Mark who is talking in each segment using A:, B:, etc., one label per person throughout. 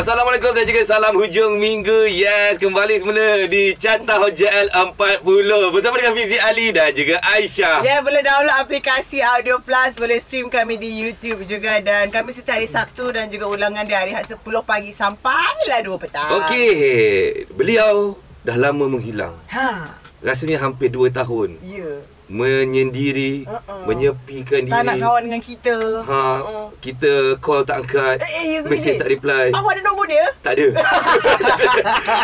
A: Assalamualaikum dan juga salam hujung minggu. Yes, kembali semula di Carta JL 40 bersama dengan Fizi Ali dan juga Aisyah.
B: Ya, boleh download aplikasi Audio Plus, boleh stream kami di YouTube juga, dan kami setiap hari Sabtu dan juga ulangan di hari 10 pagi sampailah 2 petang.
A: Okey, beliau dah lama menghilang.
B: Ha.
A: Rasanya hampir 2 tahun.
B: Ya.
A: Menyendiri, menyepikan diri.
B: Tak nak kawan dengan kita.
A: Kita call tak angkat, mesej tak reply.
B: Awak ada nombor dia?
A: Tak ada.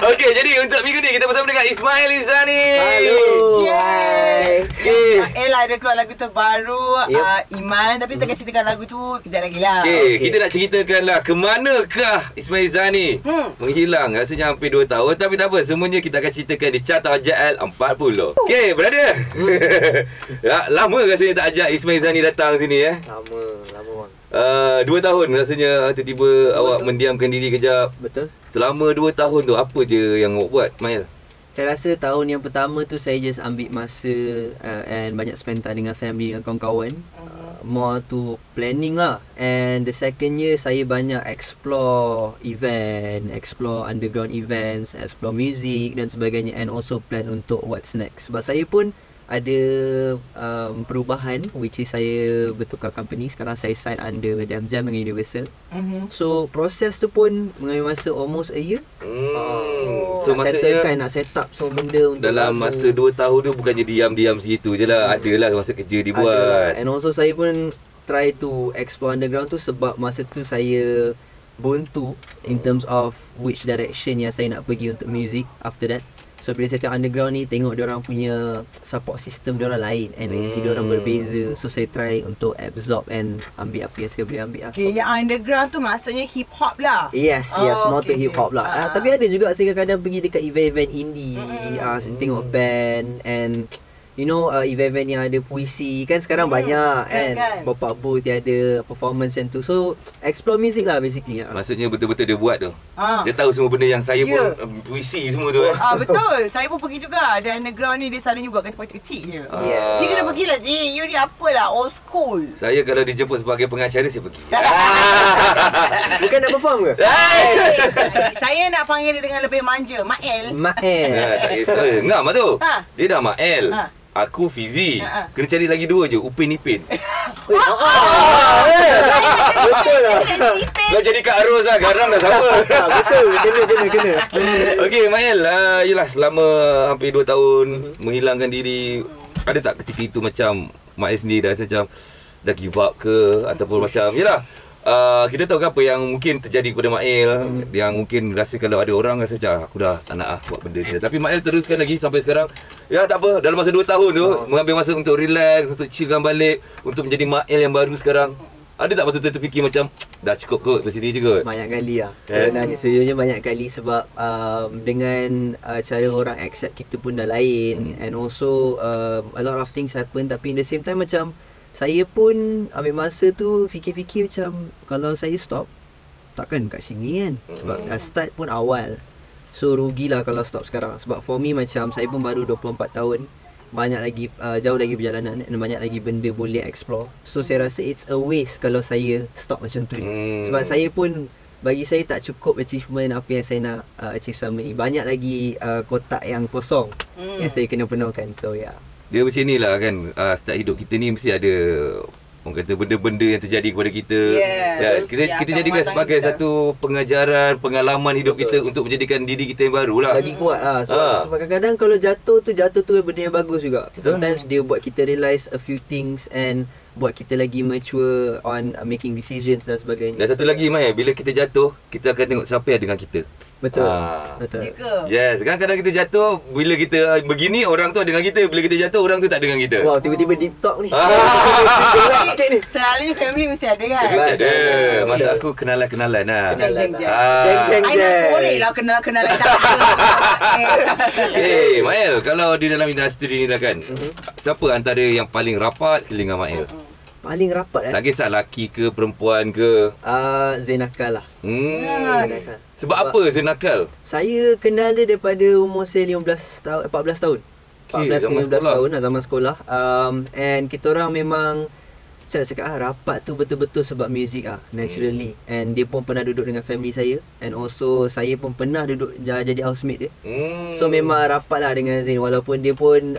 A: Okey, jadi untuk minggu ni kita bersama dengan Ismail Izani.
C: Halo.
B: Yeay.
A: Okay.
B: Ismail ada keluar lagu terbaru, Iman. Tapi kita ceritakan lagu tu kejap lagi lah.
A: Okay, kita nak ceritakanlah ke manakah Ismail Izani menghilang. Rasanya hampir 2 tahun. Tapi tak apa, semuanya kita akan ceritakan di Carta JL 40. Okay, brother. Lama rasanya tak ajak Ismail Izani datang sini
C: Lama bang.
A: 2 tahun rasanya tiba-tiba awak mendiamkan diri kejap.
C: Betul.
A: Selama 2 tahun tu apa je yang awak buat, Mail?
C: Saya rasa tahun yang pertama tu saya just ambil masa and banyak spend time dengan family, dengan kawan-kawan. More to planning lah. And the second year saya banyak explore event, explore underground events, explore music dan sebagainya, and also plan untuk what's next. Sebab saya pun ada perubahan, which is saya bertukar company. Sekarang saya sign under Jam Jam dengan Universal. So proses tu pun mengambil masa almost a year.
A: So maksudnya
C: nak set up so benda untuk
A: dalam masa 2 tahun tu bukannya diam-diam segitu je lah. Adalah masa kerja dibuat.
C: And also saya pun try to explore underground tu sebab masa tu saya buntu in terms of which direction yang saya nak pergi untuk music after that. So bila saya tengok underground ni, tengok diorang punya support system diorang lain, energy diorang berbeza. So saya try untuk absorb and ambil apa yang saya boleh ambil lah.
B: Okay, yang underground tu maksudnya hip hop lah.
C: Yes, more to hip hop lah. Tapi ada juga saya kadang-kadang pergi dekat event-event indie, tengok band and you know, event-event yang ada puisi kan sekarang banyak kan. Bapak booth dia ada performance yang tu. So explore music lah basically.
A: Maksudnya betul-betul dia buat tu. Dia tahu semua benda yang saya pun puisi semua tu.
B: Betul. Saya pun pergi juga. Ada underground ni dia selalunya buat kata-kata kecil je. Dia kena pergilah Ji. You ni apalah, old school.
A: Saya kalau dijemput sebagai pengacara saya pergi.
C: Bukan nak perform ke?
B: Saya nak panggil dia dengan lebih manja. Mael.
A: Tak kisah. Ngam lah tu. Dia dah Mael. Aku Fizi. Kena cari lagi 2 je. Upin Ipin.
C: Betul lah.
A: Kau jadi Kak Ros lah. Garam dah sama.
C: Betul. Kena.
A: Okey, Mael. Yelah, selama hampir 2 tahun menghilangkan diri, ada tak ketika itu macam Mael sendiri dah macam dah give up ke? Ataupun macam, yelah, kita tahu ke apa yang mungkin terjadi kepada Mael, yang mungkin rasa kalau ada orang rasa macam aku dah tak nak buat benda ni. Tapi Mael teruskan lagi sampai sekarang. Ya tak apa, dalam masa 2 tahun tu mengambil masa untuk relax, untuk chillkan balik, untuk menjadi Mael yang baru sekarang. Ada tak masa tu terfikir macam dah cukup kot kat sini je kot?
C: Banyak kali lah. Sejujurnya banyak kali sebab dengan cara orang accept kita pun dah lain. And also a lot of things happen. Tapi in the same time macam saya pun ambil masa tu fikir-fikir macam kalau saya stop, takkan kat sini kan. Sebab dah start pun awal. So rugilah kalau stop sekarang. Sebab for me macam saya pun baru 24 tahun. Banyak lagi, jauh lagi perjalanan dan banyak lagi benda boleh explore. So saya rasa it's a waste kalau saya stop macam tu. Sebab saya pun, bagi saya tak cukup achievement apa yang saya nak achieve selama ni. Banyak lagi kotak yang kosong yang saya kena penuhkan. So yeah.
A: Dia macam ni lah kan, setiap hidup kita ni mesti ada orang kata benda-benda yang terjadi kepada kita. Kita jadikan sebagai satu pengajaran, pengalaman hidup kita untuk menjadikan diri kita yang baru lah.
C: Lagi kuat lah. Sebab kadang-kadang kalau jatuh tu benda yang bagus juga. Sometimes dia buat kita realise a few things and buat kita lagi mature on making decisions dan sebagainya.
A: Dan satu lagi Mai, bila kita jatuh, kita akan tengok siapa yang dengan kita.
C: Betul.
A: Yes, kadang-kadang kita jatuh, bila kita begini orang tu dengan kita, bila kita jatuh orang tu tak dengan kita.
C: Wow, tiba-tiba deep talk ni.
B: Selalunya family mesti ada kan?
A: Mesti ada. Masa aku kenalan-kenalan lah.
B: Jeng. I nak korek lah kenalan-kenalan tak ada.
A: Okay, Mael, kalau di dalam industri ni dah kan, siapa antara yang paling rapat dengan Mael?
C: Paling rapat
A: tak kisah lelaki ke perempuan ke?
C: Zainakal lah.
A: Sebab apa Zainakal?
C: Saya kenal dia daripada umur saya 14 tahun. 14 tahun, zaman 15 tahun zaman sekolah. And kita orang memang Macam nak cakap rapat tu betul-betul sebab music naturally. And dia pun pernah duduk dengan family saya. And also saya pun pernah duduk jadi housemate dia. So memang rapat lah dengan Zain. Walaupun dia pun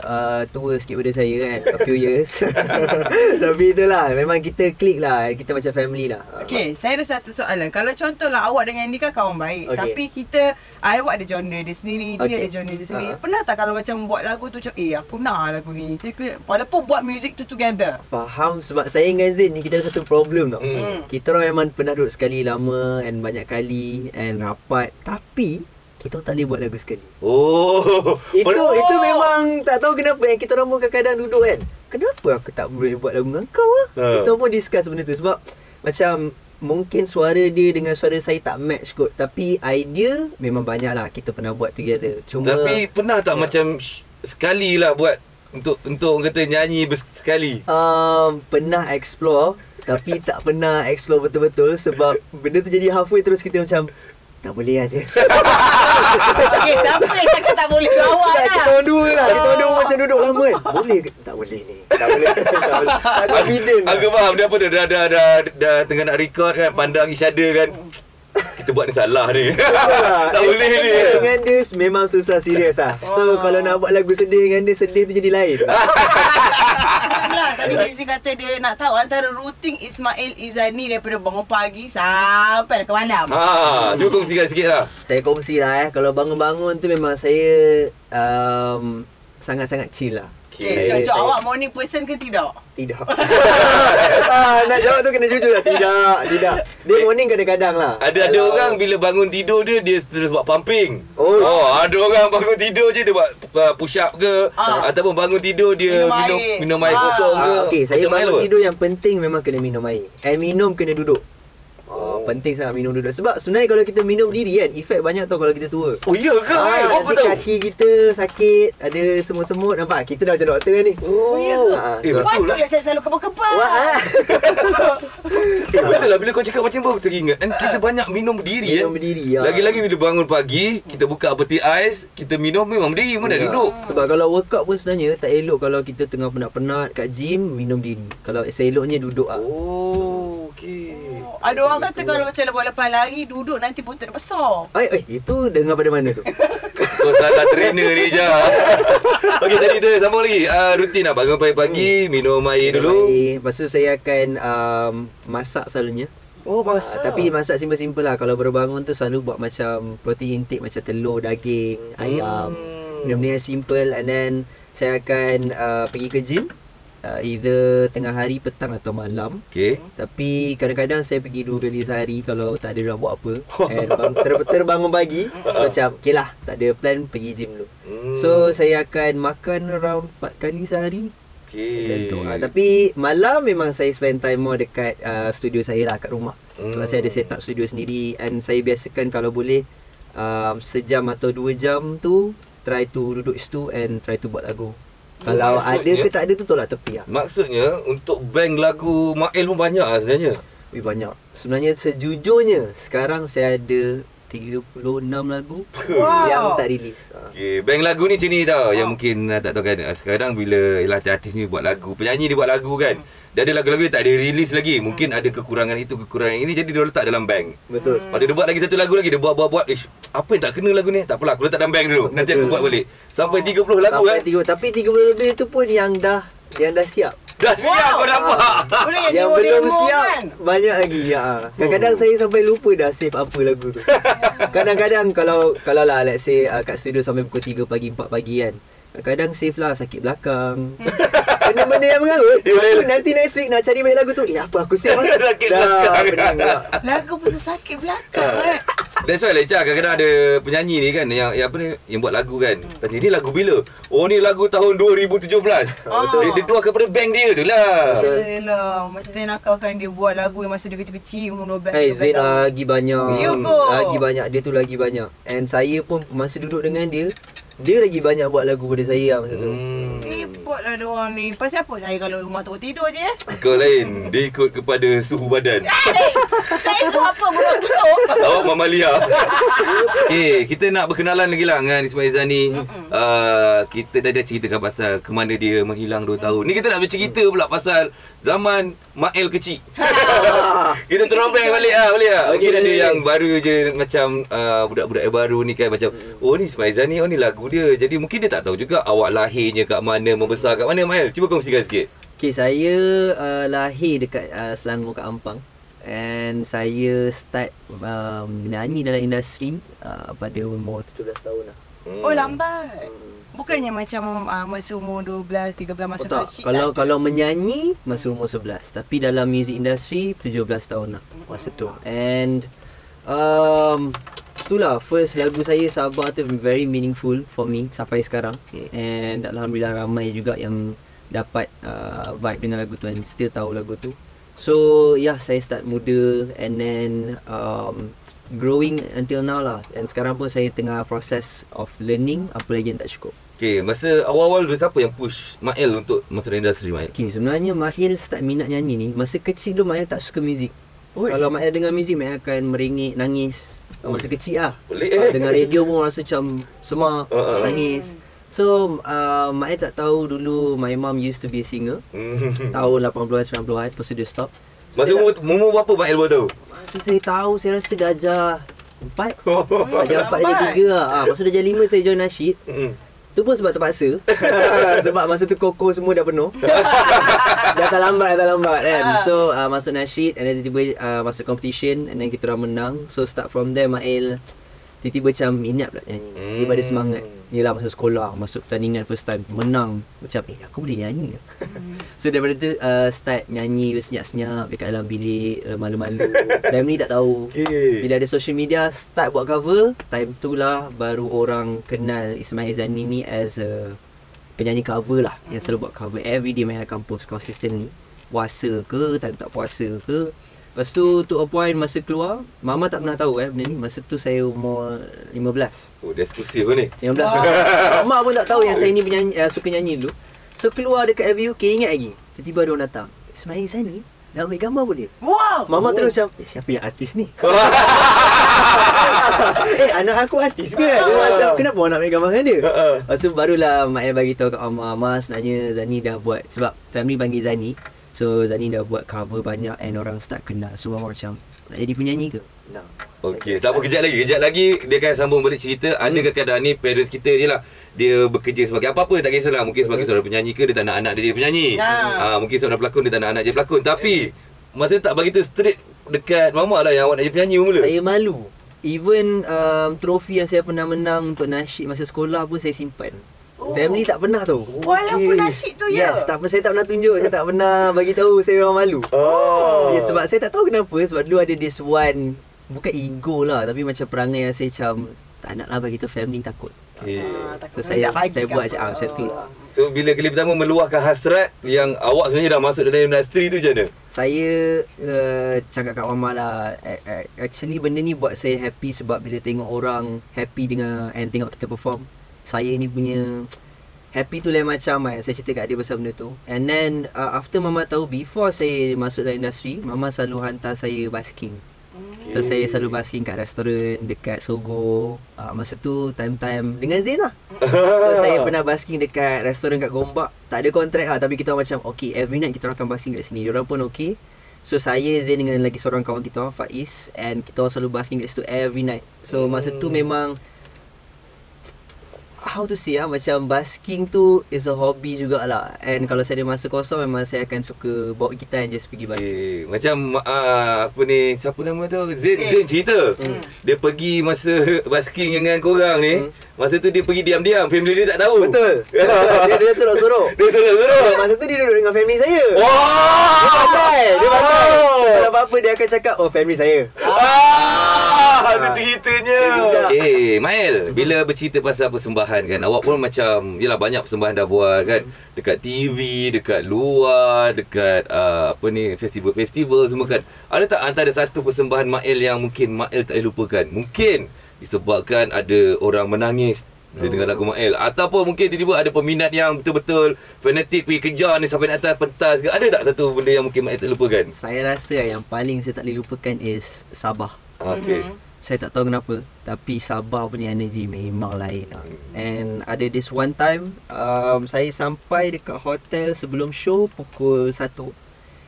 C: tua sikit pada saya kan, a few years. Tapi itulah, memang kita klik lah. Kita macam family lah.
B: Okay, saya ada satu soalan. Kalau contohlah awak dengan ni kan kawan baik,
C: Okay.
B: tapi kita awak ada genre dia sendiri, dia
C: Okay.
B: ada genre dia sendiri. Pernah tak kalau macam buat lagu tu macam aku nak lagu ni. Walaupun buat music tu together.
C: Faham, sebab saya dengan Zain ni kita ada satu problem tau. Kita orang memang pernah duduk sekali lama and banyak kali and rapat, tapi kita tak boleh buat lagu sekali. Itu memang tak tahu kenapa yang kita orang pun kadang-kadang duduk kan. Kenapa aku tak boleh buat lagu dengan kau Kita pun discuss benda tu sebab macam mungkin suara dia dengan suara saya tak match kot, tapi idea memang banyak lah kita pernah buat together. Cuma
A: Tapi pernah tak macam sekali lah buat untuk kata nyanyi sekali?
C: Pernah explore tapi tak pernah explore betul-betul sebab benda tu jadi halfway terus kita macam tak boleh aja.
B: Okay, siapa yang cakap tak boleh awak lah?
C: Kita orang dua lah. Kita orang dua macam duduk lama kan. Boleh ke? Tak boleh ni. Tak boleh. Tak confident.
A: Aku faham dia apa tu, dah tengah nak record kan, pandang each other kan. Kita buat ni salah ni. Tak boleh ni.
C: Dengan dia memang susah serius lah. So kalau nak buat lagu sedih dengan dia, sedih tu jadi lain.
B: Lah, tadi Fizi kata dia nak tahu antara rutin Ismail Izani daripada bangun pagi sampai ke malam.
A: Cuba kongsikan sikit lah.
C: Saya kongsi lah Kalau bangun-bangun tu memang saya sangat-sangat chill lah.
B: Okay, Cok, awak morning person ke tidak?
C: Tidak. Nak jawab tu kena jujur lah. Tidak. Dia morning kadang-kadang lah.
A: Ada orang bila bangun tidur dia terus buat pumping. Ada orang bangun tidur je dia buat push up ke, ataupun bangun tidur dia minum air kosong ke.
C: Okay, saya
A: Macam
C: bangun
A: mana?
C: tidur yang penting memang kena minum air. And minum kena duduk. Penting sangat minum duduk. Sebab sebenarnya kalau kita minum berdiri kan, efek banyak tau kalau kita tua.
A: Oh iya ke? Apa
C: Nanti
A: tahu?
C: kaki kita sakit, ada semut-semut. Nampak? Kita dah macam doktor kan ni.
B: Ya ke?
A: betul lah.
B: Patutlah saya selalu kebal-kebal.
A: Betul lah bila kau cakap macam tu teringat kan kita banyak minum berdiri
C: Minum berdiri, ya.
A: Lagi-lagi bila bangun pagi, kita buka peti ais, kita minum memang berdiri, mana duduk.
C: Sebab kalau workout pun sebenarnya tak elok kalau kita tengah penat-penat kat gym minum diri. Kalau seeloknya duduk
A: Okey.
B: Ada orang kata kalau macam lepas lari duduk nanti pun tak besar.
C: Itu dengar pada mana tu?
A: Kau salah trainer ni je. Okey, tadi tu sambung lagi. Rutin lah bangun pagi-pagi, minum air dulu.
C: Lepas tu saya akan masak selalunya.
A: Masak.
C: Tapi masak simple-simple lah. Kalau baru bangun tu selalu buat macam protein intake macam telur, daging, ayam. Benda-benda yang simple. And then saya akan pergi ke gym. Either tengah hari, petang atau malam.
A: Okey.
C: Tapi kadang-kadang saya pergi 2 kali sehari kalau tak ada nak buat apa. And terbangun pagi macam okay lah, tak ada plan, pergi gym dulu. So saya akan makan around 4 kali sehari. Macam tu. Tapi malam memang saya spend time more dekat studio saya lah, kat rumah. Sebab saya ada set up studio sendiri. And saya biasakan kalau boleh sejam atau 2 jam tu try to duduk situ and try to buat lagu. Kalau ada ke tak ada tu tolak tepi lah.
A: Maksudnya untuk bank lagu Mail pun banyak lah sebenarnya.
C: Banyak. Sebenarnya sejujurnya sekarang saya ada 36 lagu yang tak rilis.
A: Okay, bank lagu ni macam ni tau. Yang mungkin tak tahu kan, sekarang bila artis ni buat lagu, penyanyi dia buat lagu kan, dia ada lagu-lagu yang tak ada release lagi. Mungkin ada kekurangan itu, kekurangan ini, jadi dia letak dalam bank.
C: Betul.
A: Lepas tu dia buat lagi satu lagu lagi, dia buat. Apa yang tak kena lagu ni? Tak apalah, aku letak dalam bank dulu. Nanti aku buat balik. Sampai 30 lagu kan.
C: Tapi 30 lebih tu pun yang dah siap.
A: Dah siap kau nampak.
B: Boleh
C: Yang belum
B: demo
C: siap
B: kan?
C: banyak lagi. Kadang-kadang saya sampai lupa dah save apa lagu tu. Kadang-kadang kalau lah let's say kat studio sampai pukul 3 pagi 4 pagi kan. Kadang save lah sakit belakang. Benda-benda yang mengarut. Nanti next week nak cari balik lagu tu. Apa aku save
A: Sakit belakang.
B: Lagu pasal sakit belakang.
A: That's why Lecha, kadang-kadang ada penyanyi ni kan yang apa ni, yang buat lagu kan. Tanya ni lagu bila? Oh ni lagu tahun 2017. Dia keluarkan pada bank dia tu lah.
B: Yelah, macam saya nakalkan dia buat lagu yang masa dia kecil-kecil umur 12.
C: Zain lagi banyak.
B: Ya ke?
C: Lagi banyak. Dia tu lagi banyak. And saya pun masa duduk dengan dia lagi banyak buat lagu pada saya lah masa tu.
B: Hebat ikutlah diorang ni. Pasal apa saya kalau rumah tu tidur je?
A: Kau lain, dia ikut kepada suhu badan.
B: Saya tu apa belum?
A: Awak mamalia. Okay, kita nak berkenalan lagi lah dengan Ismail Zani. Kita dah ceritakan pasal ke mana dia menghilang 2 tahun. Ni kita nak bercerita pula pasal zaman Mael kecil. Kita terombang balik lah, boleh tak? Mungkin ada yang baru je macam budak-budak yang baru ni kan macam, oh ni Ismail Zani, oh ni lagu dia. Jadi mungkin dia tak tahu juga awak lahirnya kat mana, membesar kat mana. Mael, cuba kongsikan sikit.
C: Okay, saya lahir dekat Selangor kat Ampang. And saya start menyanyi dalam industri pada umur 17 tahun lah.
B: Oh, lambat. Bukannya macam masa umur 12, 13 masa
C: tak,
B: kecil
C: kalau menyanyi masa umur 11. Tapi dalam music industry 17 tahun lah masa tu. And itulah first lagu saya Sabar tu very meaningful for me sampai sekarang. And alhamdulillah ramai juga yang dapat vibe dengan lagu tu and still tahu lagu tu. So saya start muda and then growing until now lah. And sekarang pun saya tengah proses of learning apa lagi yang tak cukup.
A: Okay, masa awal-awal tu siapa yang push Mael untuk masuk dalam industri, Mael?
C: Okay, sebenarnya Mahil start minat nyanyi ni masa kecil tu. Mahil tak suka muzik. Kalau Mahil dengar muzik, Mahil akan merengek, nangis. Masa kecil lah.
A: Boleh
C: Dengar radio pun rasa macam semak, nangis. So Mahil tak tahu dulu my mom used to be a singer. Tahun 80-an, 90-an, lepas tu dia stop.
A: Masa umur berapa Mael baru tahu?
C: Masa saya tahu, saya rasa darjah 4. Darjah 4, darjah 3 lah. Lepas tu darjah 5 saya join nasyid. Tu pun sebab terpaksa. Sebab masa tu koko semua dah penuh. dah tak lambat kan. So masuk nasyid and then tiba-tiba masuk competition and then kita orang menang. So start from there Mael tiba-tiba macam minat pula nyanyi. Tiba ada semangat. Yelah masa sekolah, masuk pertandingan first time, menang. Macam aku boleh nyanyi ke? So daripada tu start nyanyi senyap-senyap dekat dalam bilik, malu-malu. Family tak tahu. Bila ada social media, start buat cover. Time tu lah baru orang kenal Ismail Zani ni as a penyanyi cover lah. Yang selalu buat cover everyday main kampus consistently. Puasa ke, tak puasa ke. Lepas tu to a point masa keluar, Mama tak pernah tahu benda ni. Masa tu saya umur 15.
A: Oh, dia eksklusif ni.
C: 15. Mak pun tak tahu yang saya ni penyanyi, suka nyanyi dulu. So keluar dekat FVUK, ingat lagi. Tiba-tiba ada orang datang. Ismail Zani, nak ambil gambar boleh?
B: Wow.
C: Mama terus macam, siapa yang artis ni? Anak aku artis ke? Dia macam, kenapa orang nak ambil gambar dengan dia? Lepas tu barulah Mak Ayah bagi tahu kat Mama, sebenarnya Zani dah buat, sebab family panggil Zani. So Zani dah buat cover banyak and orang start kenal. So orang macam, nak jadi penyanyi ke? Nak.
A: Okey, tak apa, kejap lagi dia akan sambung balik cerita. Ada keadaan ni parents kita je lah, dia bekerja sebagai apa-apa, tak kisahlah. Mungkin sebagai seorang penyanyi ke, dia tak nak anak dia jadi penyanyi. Mungkin seorang pelakon, dia tak nak anak dia pelakon. Tapi masa tak bagi tu straight dekat Mama lah yang awak nak jadi penyanyi mula.
C: Saya malu. Even trofi yang saya pernah menang untuk nasyid masa sekolah pun saya simpan. Family tak pernah tahu.
B: Walaupun nasyid tu ya.
C: Yes, saya tak pernah tunjuk, saya tak pernah bagi tahu, saya memang malu. Sebab saya tak tahu kenapa, sebab dulu ada this one, bukan ego lah, tapi macam perangai yang saya macam tak nak lah bagi tahu, family takut. So saya buat macam tu.
A: So bila kali pertama meluahkan hasrat yang awak sebenarnya dah masuk dalam industri tu macam mana?
C: Saya cakap kat Mama lah, actually benda ni buat saya happy sebab bila tengok orang happy dengan and tengok kita perform, saya ni punya happy tu lain macam saya cerita kat dia pasal benda tu. And then after Mama tahu, before saya masuk dalam industri, Mama selalu hantar saya basking. So saya selalu basking kat restoran dekat Sogo. Masa tu time-time dengan Zain lah. So saya pernah basking dekat restoran kat Gombak. Tak ada kontrak lah, tapi kita macam okay, every night kita akan basking kat sini. Diorang pun okay. So saya, Zain dengan lagi seorang kawan kita, Faiz, and kita selalu basking kat situ every night. So masa tu memang how to say macam basking tu is a hobby jugalah. And kalau saya ada masa kosong, memang saya akan suka bawa gitar and just pergi basking.
A: Macam apa ni, siapa nama tu? Zain cerita. Dia pergi masa basking dengan korang ni. Masa tu dia pergi diam-diam, family dia tak tahu.
C: Betul. Dia sorok-sorok. Masa tu dia duduk dengan family saya. Dia pandai. Kalau apa-apa dia akan cakap, oh family saya.
A: Itu ceritanya. Mael, bila bercerita pasal persembahan kan, awak pun macam, yelah banyak persembahan dah buat kan, dekat TV, dekat luar, dekat apa ni, festival-festival semua kan. Ada tak antara satu persembahan Mael yang mungkin Mael tak boleh lupakan? Mungkin disebabkan ada orang menangis Dia dengar lagu Mael. Ataupun mungkin tiba-tiba ada peminat yang betul-betul fanatik pergi kejar ni sampai nak atas pentas ke. Ada tak satu benda yang mungkin Mael tak lupakan?
C: Saya rasa yang paling saya tak boleh lupakan is Sabah.
A: Okay.
C: Saya tak tahu kenapa, tapi Sabah punya energy memang lain lah. And ada this one time, saya sampai dekat hotel sebelum show pukul 1.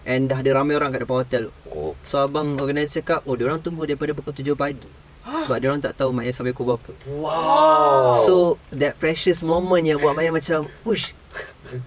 C: And dah ada ramai orang kat depan hotel.
A: Oh.
C: So abang organizer cakap, diorang tunggu daripada pukul 7 pagi. Sebab diorang tak tahu Maya sampai pukul berapa.
A: Wow.
C: So that precious moment yang buat Maya macam, ush,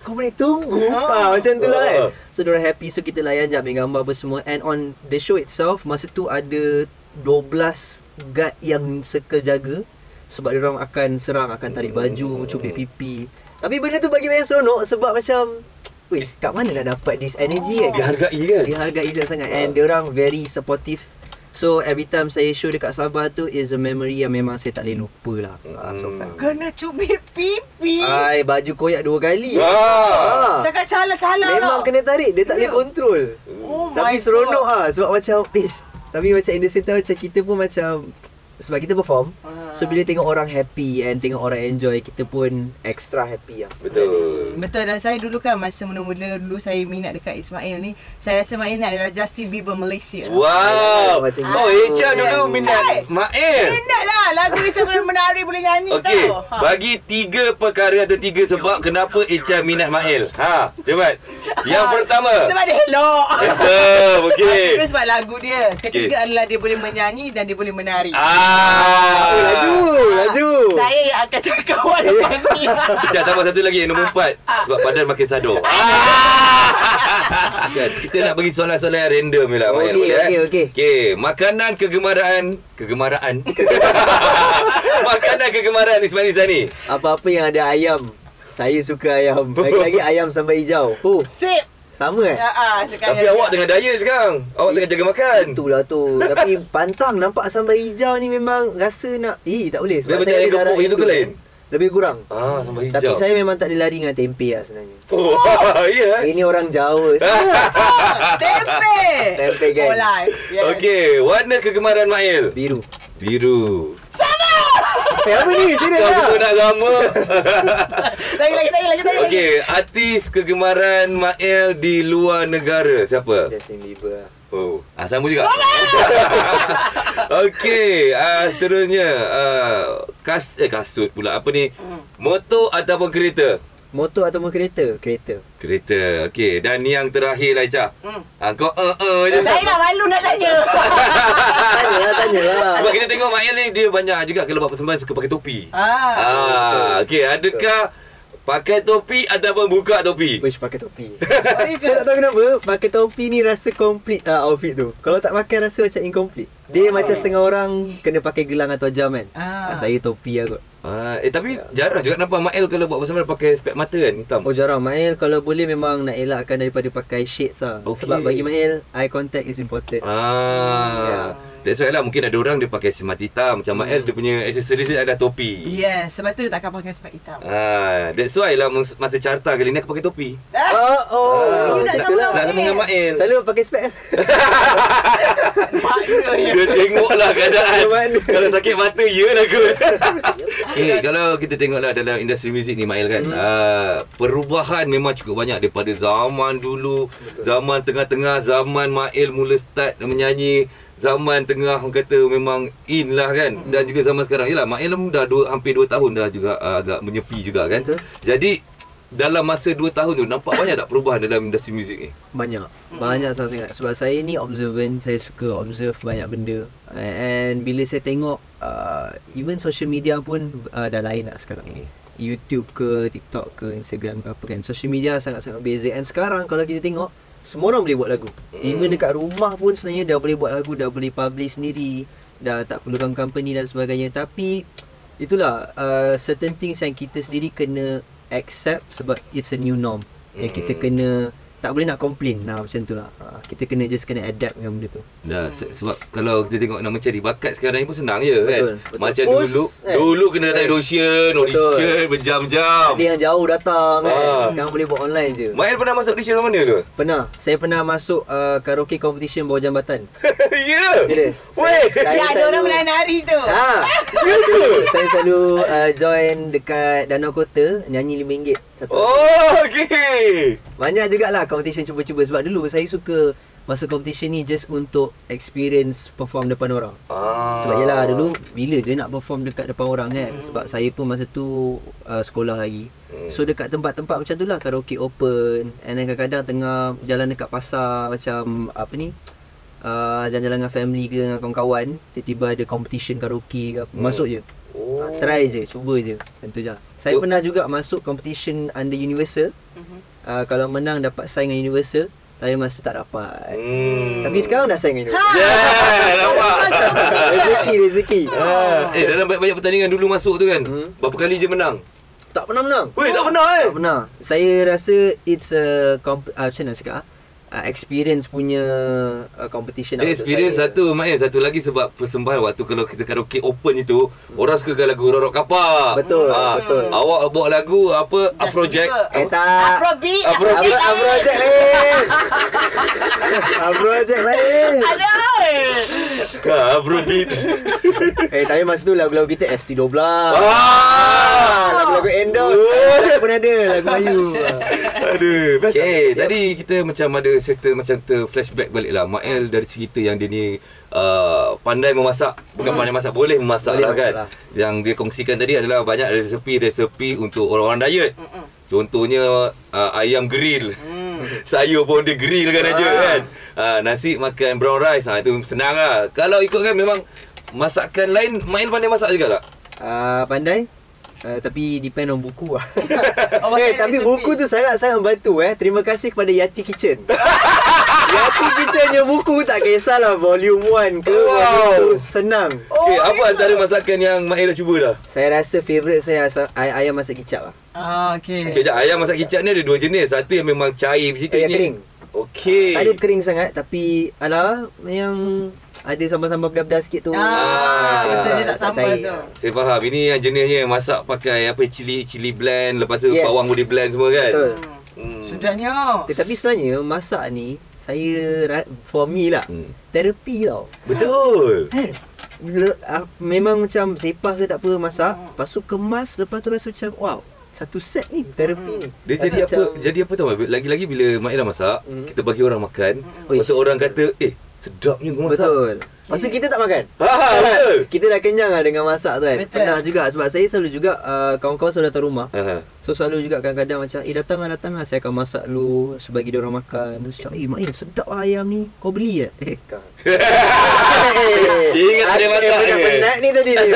C: kau boleh tunggu macam tu lah kan. So diorang happy, so kita layan je, ambil gambar apa semua. And on the show itself, masa tu ada 12 guard yang circle jaga. Sebab diorang akan serang, akan tarik baju, cubit pipi. Tapi benda tu bagi Maya seronok sebab macam, wish, kat mana nak dapat this energy kan?
A: Dihargai kan?
C: Dihargai sangat. And diorang very supportive. So every time saya show dekat Sabah tu is a memory yang memang saya tak boleh lupa lah. So far.
B: Kena cubit pipi.
C: Ay, baju koyak 2 kali.
B: Cakap cala-cala
C: Memang kena tarik, dia tak boleh kontrol.
B: Oh
C: Tapi
B: my
C: seronok
B: God.
C: sebab macam tapi macam in the same time macam kita pun macam sebab kita perform. So bila tengok orang happy and tengok orang enjoy, kita pun extra happy lah.
A: Betul.
B: Betul, dan saya dulu kan masa mula-mula dulu saya minat dekat Ismail ni, saya rasa Mael ni adalah Justin Bieber Malaysia.
A: Wow.
C: Macam
A: Oh,
C: gitu.
A: Echa dulu minat Mael.
B: Minat lah, lagu Ismail boleh menari, boleh nyanyi
A: Okey,
B: tau.
A: bagi 3 perkara atau 3 sebab kenapa Echa minat Mael. Cepat. Yang pertama.
B: Sebab dia elok.
A: Okey.
B: Kedua sebab lagu dia. Ketiga adalah dia boleh menyanyi dan dia boleh menari.
C: Laju.
B: Saya yang akan cakap awal lepas ni.
A: Echa tambah satu lagi, yang nombor 4. Sebab badan makin sadar. Kan, kita nak bagi soalan-soalan yang random je lah Mael.
C: Okey.
A: Okey, makanan kegemaran makanan kegemaran Ismail Izani.
C: Apa-apa yang ada ayam. Saya suka ayam. Lagi-lagi ayam sambal hijau.
B: Sip.
C: Sama
B: Sekarang
A: Tapi awak tengah diet sekarang. Awak tengah jaga makan.
C: Itulah tu. Tapi pantang nampak sambal hijau ni memang rasa nak tak boleh.
A: Dia macam yang gepuk itu ke lain?
C: Lebih kurang.
A: Sambal hijau.
C: Tapi saya memang tak ada lari dengan tempe lah sebenarnya.
A: Oh, ya.
C: Ini orang Jawa.
B: Tempe.
C: Tempe kan.
B: Oh, live. Yes.
A: Okey, warna kegemaran Mael.
C: Biru.
A: Biru.
C: Apa ni? Serius
A: Kau pun
C: lah.
A: nak sama.
B: Lagi.
A: Okey, artis kegemaran Mael di luar negara siapa?
C: Justin Bieber lah.
A: Oh, sama juga. Okey, seterusnya kasut pula. Apa ni? Motor ataupun kereta?
C: Motor ataupun kereta? Kereta.
A: Kereta. Okey, dan yang terakhir lah Echa. Kau je.
B: Saya dah malu nak tanya.
C: Tanyalah.
A: Sebab kita tengok Mael ni dia banyak juga kalau buat persembahan suka pakai topi. Okey, adakah pakai topi ataupun buka topi?
C: Wish pakai topi. Saya tak tahu kenapa pakai topi ni rasa complete outfit tu. Kalau tak pakai rasa macam incomplete. Dia macam setengah orang kena pakai gelang atau jam kan. Saya topi lah kot.
A: Tapi jarang juga nampak Mael kalau buat persembahan pakai spek mata kan, hitam.
C: Oh jarang. Mael kalau boleh memang nak elakkan daripada pakai shades lah.
A: Okay.
C: Sebab bagi Mael, eye contact is important.
A: That's why lah mungkin ada orang dia pakai smart hitam. Macam Mael dia punya aksesoris dia ada topi.
B: Yes, sebab tu dia takkan pakai spek hitam.
A: That's why lah masa carta kali ni aku pakai topi.
B: You nak sama
A: Nak sama dengan Mael.
C: Selalu pakai spek.
A: Dia tengoklah keadaan. Kalau sakit mata, yelah kot. Kalau kita tengoklah dalam industri muzik ni Mael kan, perubahan memang cukup banyak daripada zaman dulu. Zaman tengah-tengah, zaman Mael mula start menyanyi, zaman tengah orang kata memang in lah kan. Dan juga zaman sekarang, yelah Mael dah hampir 2 tahun dah juga agak menyepi juga kan.
C: Betul.
A: Jadi dalam masa 2 tahun tu nampak banyak tak perubahan dalam industri muzik ni?
C: Banyak sangat. Sebab saya ni observant. Saya suka observe banyak benda. And bila saya tengok even social media pun dah lain lah sekarang ni. YouTube ke, TikTok ke, Instagram ke apa kan. Social media sangat-sangat beza. And sekarang kalau kita tengok, semua orang boleh buat lagu. Even dekat rumah pun sebenarnya dah boleh buat lagu, dah boleh publish sendiri, dah tak perlukan company dan sebagainya. Tapi itulah certain things yang kita sendiri kena accept sebab it's a new norm. Yang kita kena tak boleh nak complain. Macam tu lah. Kita kena adapt dengan benda tu.
A: Dah, sebab kalau kita tengok nak mencari bakat sekarang ni pun senang je kan.
C: Betul.
A: Macam
C: Post,
A: dulu kena datang audition berjam-jam.
C: Ada yang jauh datang kan. Sekarang boleh buat online je.
A: Mael pernah masuk audition mana tu?
C: Pernah. Saya pernah masuk karaoke competition bawah jambatan.
A: Ya.
C: Serius.
A: Weh.
B: Ya, ada orang menari tu.
C: Ya tu. Saya selalu join dekat Danau Kota, nyanyi RM5 satu.
A: Oh, okey.
C: Banyak jugalah competition cuba-cuba. Sebab dulu saya suka masuk competition ni just untuk experience perform depan orang. Sebab yelah dulu bila je nak perform dekat depan orang kan. Sebab saya pun masa tu sekolah lagi. So dekat tempat-tempat macam tu lah, karaoke open. And then kadang-kadang tengah jalan dekat pasar macam apa ni, jalan-jalan dengan family ke dengan kawan-kawan, tiba-tiba ada competition karaoke ke apa, masuk je. Try je, cuba je. Macam tu je. Saya pernah juga masuk competition under Universal. Kalau menang dapat sign dengan Universal. Saya masa tu tak dapat. Tapi sekarang dah sign dengan Universal.
A: Nampak.
C: Rezeki.
A: Dalam banyak pertandingan dulu masuk tu kan, berapa kali je menang?
C: Tak pernah menang.
A: Weh, tak pernah
C: Tak pernah. Saya rasa it's a macam mana cakap, experience punya competition.
A: Experience satu, Mael. Satu lagi sebab persembahan waktu kalau kita karaoke open itu, orang suka lagu Rorok Kapak.
C: Betul. Betul.
A: Awak bawa lagu apa? Afrojack.
C: Tak.
B: Afrobeat.
C: Afrojack lain. Afrojack lain.
B: Aduh.
A: Afrobeat.
C: Tapi masa tu lagu-lagu kita ST12. Lagu-lagu Endo. Pun ada lagu Melayu.
A: Aduh. Okay, tadi kita macam ada cerita macam flashback balik lah. Mael dari cerita yang dia ni pandai memasak. Bukan pandai masak, boleh memasak lah kan. Yang dia kongsikan tadi adalah banyak resepi untuk orang-orang diet. Contohnya ayam grill. Sayur pun dia grill kan aja kan. Nasi makan brown rice. Itu senang lah. Kalau ikutkan memang masakan lain, Mael pandai masak juga tak?
C: Pandai. Tapi depend on buku lah. Tapi
B: resipi.
C: buku tu sangat membantu. Terima kasih kepada Yati Kitchen. Yati Kitchen punya buku tak kisahlah volume 1 ke volume 2, senang.
A: Apa antara masakan yang Mael dah cuba dah?
C: Saya rasa favourite saya ayam masak kicap lah.
B: Okey.
A: Sekejap, ayam masak kicap ni ada dua jenis. Satu yang memang cair macam tu.
C: Yang kering.
A: Okey.
C: Tak ada kering sangat, tapi yang ada sambal-sambal pedas-pedas sikit tu.
B: Betul je tak sambal
C: cair.
B: tu.
A: Saya faham. Ini yang jenisnya masak pakai apa, cili blend, lepas tu bawang boleh blend semua kan.
C: Betul.
B: Sudahnya.
C: Tapi sebenarnya masak ni for me lah, terapi tau.
A: Betul.
C: Memang macam sepas ke tak apa masak, lepas tu kemas, lepas tu rasa macam wow, satu set ni terapi ni.
A: Dia jadi apa tahu, lagi-lagi bila Mael dah masak, kita bagi orang makan, lepas tu orang kata, sedapnya kau masak.
C: Betul. Lepas tu kita tak makan.
A: Betul.
C: Kita dah kenyang lah dengan masak tu kan.
B: Betul.
C: Pernah juga, sebab saya selalu juga kawan-kawan selalu datang rumah.
A: Aha.
C: So selalu juga kadang-kadang macam datang lah, saya akan masak dulu sebagi dia orang makan. Terus cakap, Mael sedap lah ayam ni, kau beli ke?
A: Dia ingat dia masak je.
C: Penat ni tadi ni.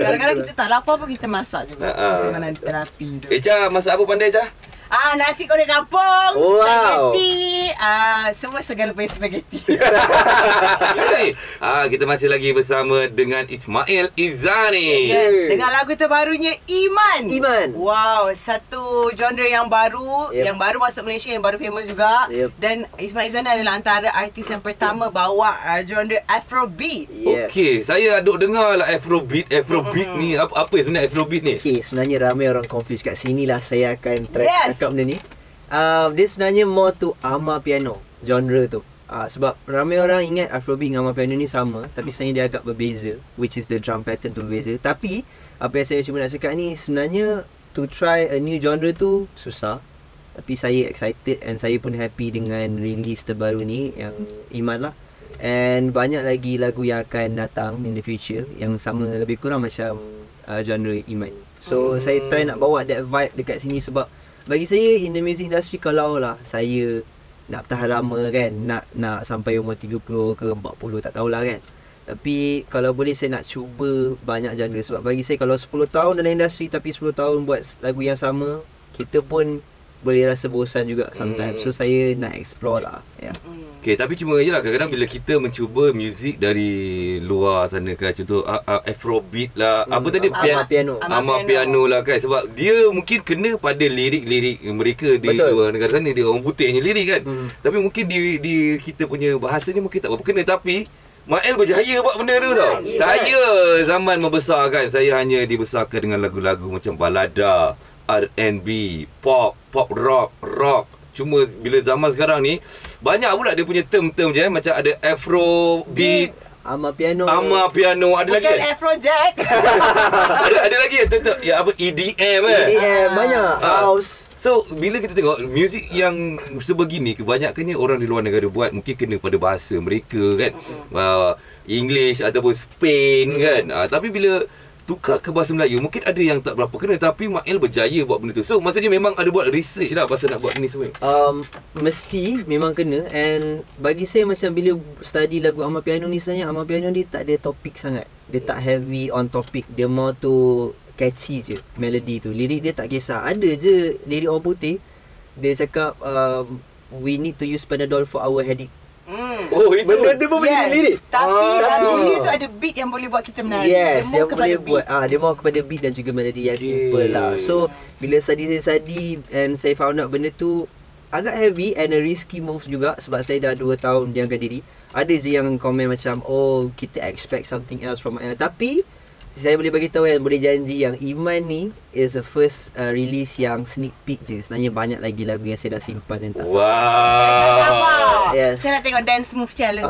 B: Kadang-kadang kita tak lapar pun kita masak juga. Macam terapi tu.
A: Cha, masak apa pandai Cha?
B: Nasi goreng kampung,
C: Wow.
B: spaghetti, semua segala punya spaghetti.
A: Kita masih lagi bersama dengan Ismail Izzani.
B: Yes, dengan lagu terbarunya Iman. Wow, satu genre yang baru,
C: Yep.
B: yang baru masuk Malaysia, yang baru famous juga.
C: Yep.
B: Dan Ismail Izzani adalah antara artis yang pertama bawa genre Afrobeat.
C: Yes.
A: Okey, saya aduk dengar lah Afrobeat ni. Apa sebenarnya Afrobeat ni?
C: Okay, sebenarnya ramai orang confuse kat sini lah. Saya akan try
B: Yes.
C: cakap benda ni. Dia sebenarnya more to amapiano genre tu. Sebab ramai orang ingat Afrobeat dengan amapiano ni sama, tapi sebenarnya dia agak berbeza, which is the drum pattern tu berbeza. Tapi apa yang saya cuba nak cakap ni, sebenarnya to try a new genre tu susah. Tapi saya excited and saya pun happy dengan release terbaru ni yang Iman lah. And banyak lagi lagu yang akan datang in the future yang sama lebih kurang macam genre Iman. So saya try nak bawa that vibe dekat sini, sebab bagi saya in the music industry, kalau lah saya nak tahan lama kan, nak sampai umur 30 ke 40 tak tahulah kan. Tapi kalau boleh saya nak cuba banyak genre, sebab bagi saya kalau 10 tahun dalam industri tapi 10 tahun buat lagu yang sama, kita pun boleh rasa bosan juga sometimes. So saya nak explore lah.
A: Okay, tapi cuma je lah kadang-kadang bila kita mencuba muzik dari luar sana kan, contoh Afrobeat lah, apa tadi, piano lah kan, sebab dia mungkin kena pada lirik-lirik mereka di luar negara sana, dia orang putihnya lirik kan. Tapi mungkin di kita punya bahasa ni mungkin tak berapa kena. Tapi Mael berjaya buat benda tu tau. Saya zaman membesar kan, saya hanya dibesarkan dengan lagu-lagu macam balada, R&B, pop rock. Cuma bila zaman sekarang ni banyak pula dia punya term-term je, macam ada Afrobeat,
C: Amapiano,
A: ada lagi
B: bukan Afrojack.
A: ada lagi ya apa EDM
C: banyak house.
A: So bila kita tengok muzik yang sebegini, kebanyakannya orang di luar negara buat, mungkin kena pada bahasa mereka kan, English ataupun Spain kan. Tapi bila tukar ke bahasa Melayu, mungkin ada yang tak berapa kena. Tapi Mael berjaya buat benda tu. So maksudnya memang ada buat research lah pasal nak buat ni semua.
C: Mesti memang kena. And bagi saya macam bila study lagu Amapiano ni, sebenarnya Amapiano ni tak ada topik sangat. Dia tak heavy on topic. Dia more tu catchy je melody tu. Lirik dia tak kisah. Ada je lirik orang putih, dia cakap we need to use Panadol for our headache.
A: Oh, itu
C: benda tu pun boleh lirik.
B: Tapi dia tu ada beat yang boleh buat kita menari.
C: Yes,
B: dia
C: yang boleh buat dia mau kepada beat dan juga melodi yang simple lah. So bila study and saya found out benda tu agak heavy and a risky move juga, sebab saya dah 2 tahun diamkan diri. Ada je yang komen macam, oh kita expect something else from tapi saya boleh bagi tahu yang boleh janji yang Iman ni is the first release yang sneak peek je. Sebenarnya banyak lagi lagu yang saya dah simpan dan tak
A: wow.
C: Yes.
B: Saya nak tengok dance move challenge.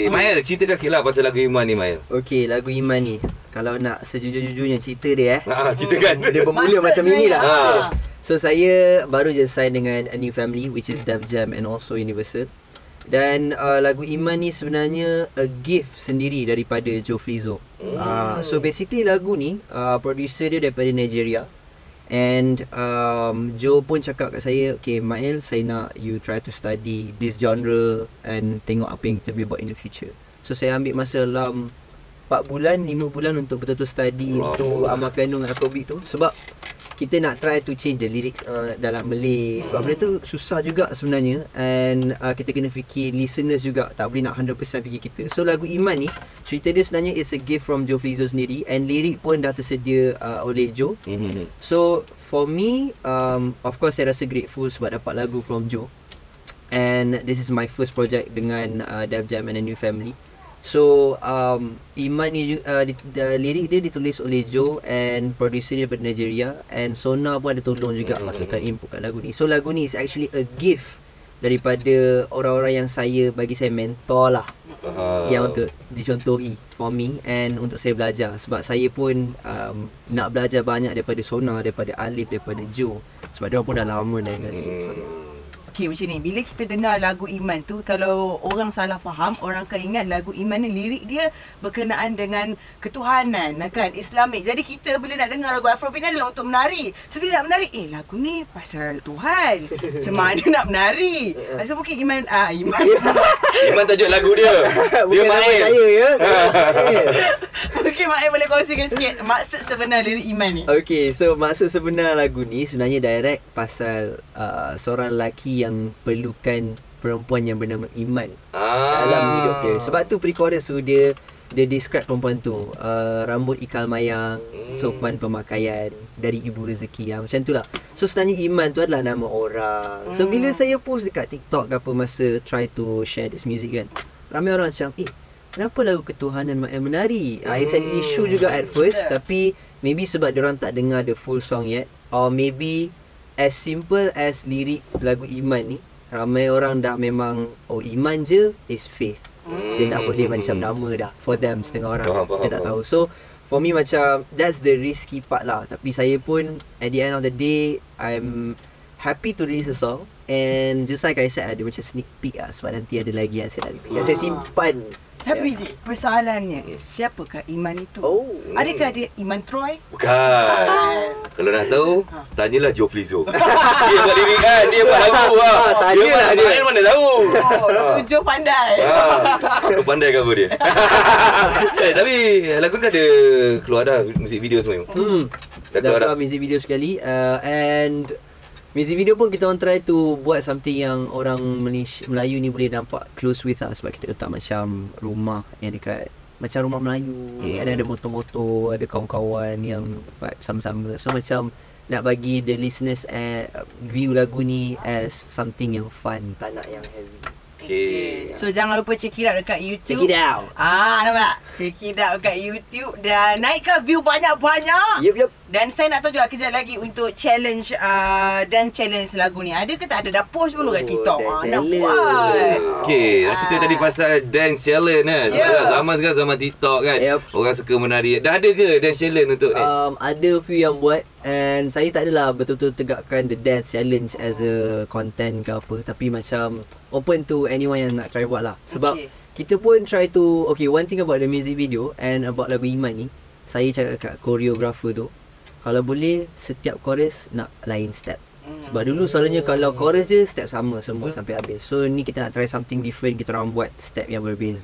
A: Mael, ceritakan sikit lah pasal lagu Iman ni, Mael.
C: Okey, lagu Iman ni, kalau nak sejujur-jujurnya cerita dia
A: ceritakan.
C: Dia bermula macam ni lah.
B: Ha.
C: So saya baru je sign dengan A New Family, which is Def Jam and also Universal. Dan lagu Iman ni sebenarnya a gift sendiri daripada Joe Flizzo. So basically lagu ni producer dia daripada Nigeria. And Joe pun cakap kat saya, okay Mael, saya nak you try to study this genre and tengok apa yang kita boleh buat in the future. So saya ambil masa dalam 4 bulan, 5 bulan untuk betul-betul study untuk Amapiano dengan Afrobeat tu. Sebab kita nak try to change the lyrics dalam Malay. Sebab benda tu susah juga sebenarnya. And kita kena fikir listeners juga, tak boleh nak 100% fikir kita. So lagu Iman ni, cerita dia sebenarnya it's a gift from Joe Flizzo sendiri. And lirik pun dah tersedia oleh Joe. So for me, of course saya rasa grateful sebab dapat lagu from Joe. And this is my first project dengan Def Jam and A New Family. So Iman ni lirik dia ditulis oleh Joe and producer dia daripada Nigeria, and Sona pun ada tolong juga masukkan input kat lagu ni. So lagu ni is actually a gift daripada orang-orang yang bagi saya mentor lah, yang untuk dicontohi for me and untuk saya belajar. Sebab saya pun nak belajar banyak daripada Sona, daripada Alif, daripada Joe, sebab dia pun dah lama dengan
B: Okey, macam ni, bila kita dengar lagu Iman tu, kalau orang salah faham, orang akan ingat lagu Iman ni lirik dia berkenaan dengan ketuhanan kan, Islamik. Jadi kita bila nak dengar lagu Afrobeat ni adalah untuk menari. So bila nak menari, lagu ni pasal Tuhan, macam mana nak menari. So mungkin Iman
A: Iman tajuk lagu dia. Dia main
C: saya ya.
B: Mungkin Mael boleh kongsikan sikit maksud sebenar lirik Iman ni.
C: Okay, so maksud sebenar lagu ni sebenarnya direct pasal seorang lelaki yang perlukan perempuan yang bernama Iman dalam hidup dia. Sebab tu pre-chorus tu dia describe perempuan tu, rambut ikal mayang, sopan pemakaian, dari ibu rezeki, macam tu lah. So sebenarnya Iman tu adalah nama orang. So bila saya post dekat TikTok apa masa try to share this music kan, ramai orang macam kenapa lagu ketuhanan Mael menari? It's an issue juga at first, tapi maybe sebab diorang tak dengar the full song yet, or maybe as simple as lirik lagu Iman ni, ramai orang dah memang Iman je is faith. Dia tak boleh macam nama dah for them, setengah orang dia tak tahu. So for me macam that's the risky part lah. Tapi saya pun at the end of the day I'm happy to release a song. And just like I said, ada macam sneak peek lah, sebab nanti ada lagi yang saya saya simpan.
B: Tapi persoalannya, siapakah Iman itu? Adakah dia Iman Troy?
A: Bukan. Kalau nak tahu, tanyalah Joe Flizzo. Dia buat lirik kan, dia buat lagu lah.
C: Tanyalah dia.
A: Main mana tahu.
B: So Joe pandai.
A: Kau pandai cover dia. Tapi lagu ni ada keluar dah musik video semua.
C: Dah keluar music video sekali. And music video pun kita orang try to buat something yang orang Malaysia, Melayu ni boleh nampak close with lah. Sebab kita letak macam rumah yang dekat macam rumah Melayu, ada motor-motor, ada kawan-kawan yang vibe sama-sama. So macam nak bagi the listeners view lagu ni as something yang fun, tak nak yang heavy.
A: Okay.
B: So jangan lupa check it out dekat YouTube.
C: Check it out.
B: Nampak? Check it out dekat YouTube dan naikkan view banyak-banyak.
C: Yup.
B: Dan saya nak tahu juga kejap lagi untuk challenge dan challenge lagu ni. Ada ke tak ada? Dah post belum kat TikTok? Nak
C: challenge.
B: buat.
A: Okay, nak cerita tadi pasal dance challenge kan.
B: Yeah.
A: Zaman sekarang zaman TikTok kan.
C: Yep.
A: Orang suka menari. Dah ada ke dance challenge untuk ni?
C: Ada few yang buat, and saya tak adalah betul-betul tegakkan the dance challenge as a content ke apa, tapi macam open to anyone yang nak try buat lah. Sebab kita pun try to, okay, one thing about the music video and about lagu Iman ni, saya cakap kat choreographer tu, kalau boleh setiap chorus nak lain step. Sebab dulu selalunya kalau chorus je step sama semua sampai habis. So ni kita nak try something different, kita orang buat step yang berbeza.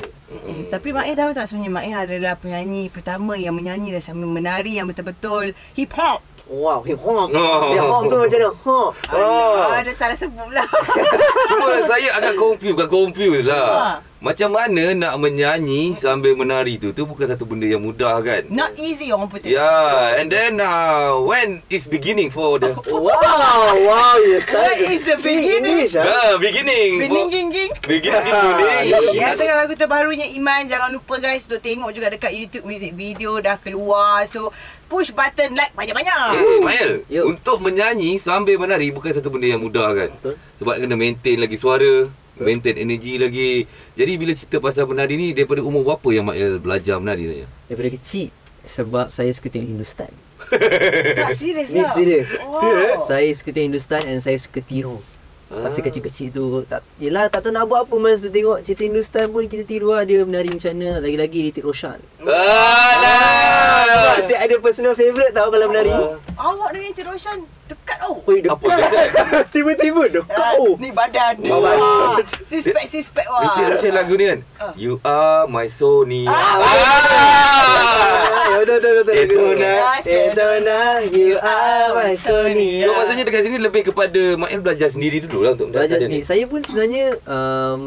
B: Tapi Mak tahu tak sebenarnya Mak adalah penyanyi pertama yang menyanyi dan sambil menari yang betul-betul hip hop.
C: Wow, hip hop.
A: Oh.
C: Hip hop tu macam mana?
B: Dah salah sebut lah.
A: Cuma saya agak confused lah. Macam mana nak menyanyi sambil menari tu bukan satu benda yang mudah kan?
B: Not easy orang putih.
A: Yeah, and then when is beginning for the
C: Wow, yes.
B: Where is the beginning?
A: beginning. Beginning.
B: Ya, dengan lagu terbarunya Iman, jangan lupa guys untuk tengok juga dekat YouTube music video dah keluar. So push button like banyak-banyak.
A: Mael,
C: Yuk.
A: untuk menyanyi sambil menari bukan satu benda yang mudah kan?
C: Betul.
A: Sebab kena maintain lagi suara, maintain energi lagi. Jadi bila cerita pasal menari ni, daripada umur berapa yang Mael belajar menari saya?
C: Daripada kecil. Sebab saya suka tengok Hindustan.
B: Tak serius
C: Ni
B: lah.
C: serius.
B: Oh.
C: Saya suka tengok Hindustan and saya suka tiru. Masa kecil-kecil tu yelah tak tahu nak buat apa. Masa tu tengok cerita Hindustan pun kita tiru lah dia menari macam mana. Lagi-lagi Hrithik Roshan. Saya ada personal favourite tau kalau menari.
B: Awak dengan Hrithik Roshan dekat tau.
C: Oi,
A: Apa
C: dekat.
A: dekat?
C: Tiba-tiba dekat.
B: Ni badan.
A: Oh.
B: Wah. Sispek wah.
A: Hrithik Roshan lagu ni kan? You are my Sonia.
C: Betul.
A: Itu nak.
C: You are my Sonia.
A: So maksudnya dekat sini lebih kepada Mael belajar sendiri dulu lah untuk
C: Belajar
A: belajar
C: sendiri.
A: ni.
C: Saya pun sebenarnya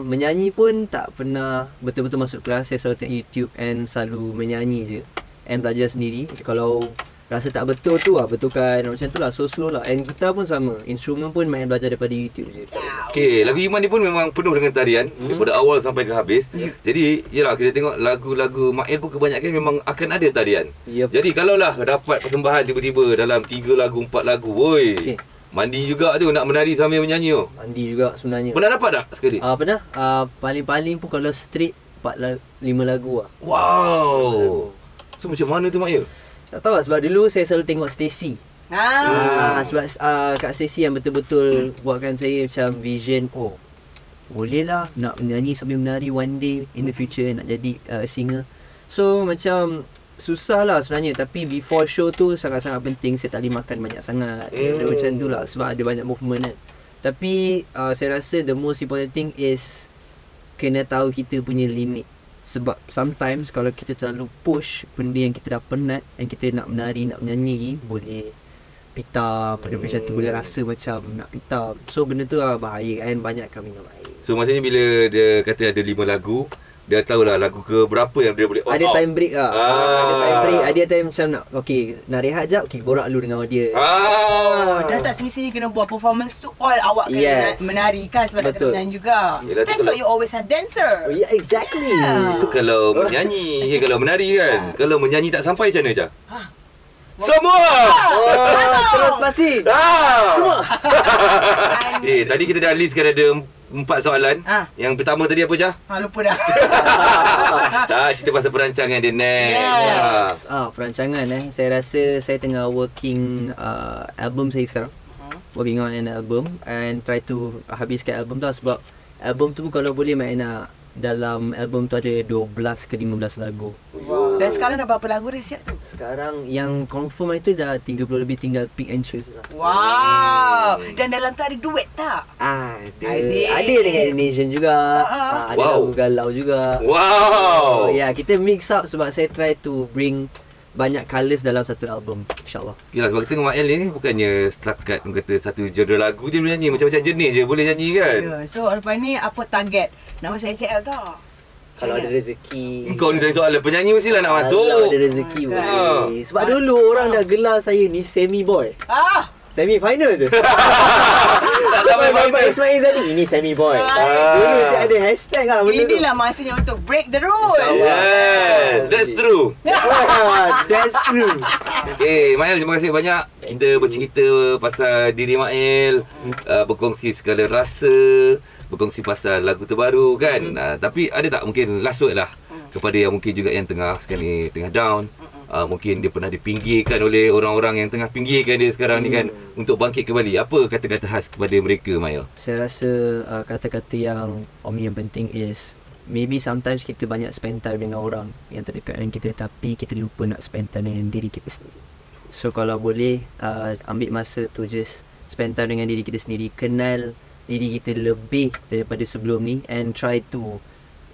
C: menyanyi pun tak pernah betul-betul masuk kelas. Saya selalu tengok YouTube and selalu menyanyi je and belajar sendiri. Kalau rasa tak betul tu betulkan macam tu lah, so slow lah. And gitar pun sama, instrumen pun main belajar daripada YouTube je.
A: Okay, lagu Iman ni pun memang penuh dengan tarian daripada awal sampai ke habis. Jadi, yelah kita tengok lagu-lagu Mael pun kebanyakan memang akan ada tarian.
C: Yep.
A: Jadi, kalaulah dapat persembahan tiba-tiba dalam 3 lagu, 4 lagu, woi. Mandi juga tu nak menari sambil menyanyi tu.
C: Mandi juga sebenarnya.
A: Pernah dapat tak sekali?
C: Pernah. Paling-paling pun kalau straight 4-5 lagu lah.
A: Wow. So macam mana tu Mael?
C: Tak tahu lah, sebab dulu saya selalu tengok Stacy. Sebab Kak Stacy yang betul-betul buatkan saya macam vision, boleh lah nak menyanyi sambil menari one day in the future, nak jadi singer. So macam susah lah sebenarnya, tapi before show tu sangat-sangat penting. Saya tak boleh makan banyak sangat. Macam tu lah, sebab ada banyak movement kan. Tapi saya rasa the most important thing is kena tahu kita punya limit. Sebab sometimes kalau kita terlalu push benda yang kita dah penat and kita nak menari, nak menyanyi, boleh pitam. Benda macam tu boleh rasa macam nak pitam. So benda tu lah bahaya kan, banyakkan minum air.
A: So maksudnya bila dia kata ada 5 lagu, dia tahulah lagu ke berapa yang dia boleh
C: Ada time break lah. Ada time break. Ada time macam nak, okay, nak rehat jap, okay, borak dulu dengan audience.
B: Dah tak semestinya kena buat performance tu all awak kena menari kan, sebab nak kena menyanyi juga.
A: Yelah,
B: That's why you always have dancer.
C: Yeah, exactly.
A: Itu kalau menyanyi, kalau menari kan. Kalau menyanyi tak sampai macam mana je? Semua!
C: Terus passing.
A: Semua! Tadi kita dah listkan ada 4 soalan. Yang pertama tadi apa je?
B: Lupa dah.
A: Tak, cerita pasal perancangan dia next.
C: Perancangan saya rasa saya tengah working album saya sekarang. Working on an album and try to habiskan album tu, sebab album tu kalau boleh nak dalam album tu ada 12 ke 15 lagu.
B: Dan sekarang dah berapa lagu dah siap tu?
C: Sekarang yang confirm itu dah 30 lebih, tinggal pick and choose lah.
B: Wow. Dan dalam tu ada duet tak?
C: Ada dengan Indonesian juga. Ada lagu galau juga.
A: Wow.
C: Ya, kita mix up sebab saya try to bring banyak colours dalam satu album, insyaAllah.
A: Yelah, sebab kita dengan Mak El ni bukannya setakat kata satu genre lagu je boleh nyanyi, macam-macam jenis je boleh nyanyi kan.
B: So lepas ni apa target? Nak masuk HL tak?
C: Kalau ada rezeki.
A: Kau ni tanya soalan penyanyi mestilah nak masuk.
C: Kalau ada rezeki boleh. Sebab dulu orang dah gelar saya ni semi boy. Semi final je.
A: Tak sampai
C: Bapak Ismail Zadi, ini semi boy. Dulu saya ada hashtag lah benda tu.
B: Inilah masanya untuk break the rule.
A: Yeah, that's true.
C: That's true.
A: Okay, Mak El, terima kasih banyak. Kita bercerita pasal diri Mak El, berkongsi segala rasa, berkongsi pasal lagu terbaru kan. Tapi ada tak mungkin last word lah kepada yang mungkin juga yang tengah sekarang ni tengah down. Mungkin dia pernah dipinggirkan oleh orang-orang yang tengah pinggirkan dia sekarang ni kan, untuk bangkit kembali. Apa kata-kata khas kepada mereka, Mak El?
C: Saya rasa kata-kata yang for me yang penting is maybe sometimes kita banyak spend time dengan orang yang terdekat dengan kita, tapi kita lupa nak spend time dengan diri kita sendiri. So kalau boleh ambil masa tu just spend time dengan diri kita sendiri, kenal diri kita lebih daripada sebelum ni, and try to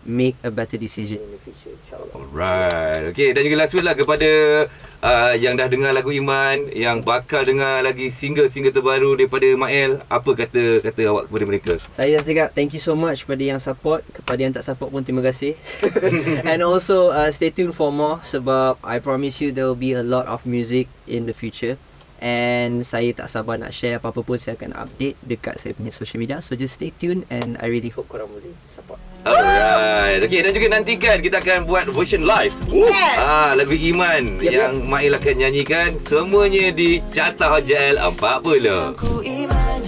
C: make a better decision in the future, insyaAllah.
A: Alright. Okay, dan juga last word lah kepada yang dah dengar lagu Iman, yang bakal dengar lagi single-single terbaru daripada Mak El. Apa kata awak kepada mereka?
C: Saya cakap thank you so much kepada yang support, kepada yang tak support pun terima kasih. And also stay tuned for more, sebab I promise you there will be a lot of music in the future. And saya tak sabar nak share apa-apa pun, saya akan update dekat saya punya social media. So just stay tuned, and I really hope korang boleh support.
A: Alright. Okay, dan juga nantikan kita akan buat version live.
B: Yes.
A: Lagu Iman yang Mak El akan nyanyikan, semuanya di Carta Hot JL 40.
D: Aku iman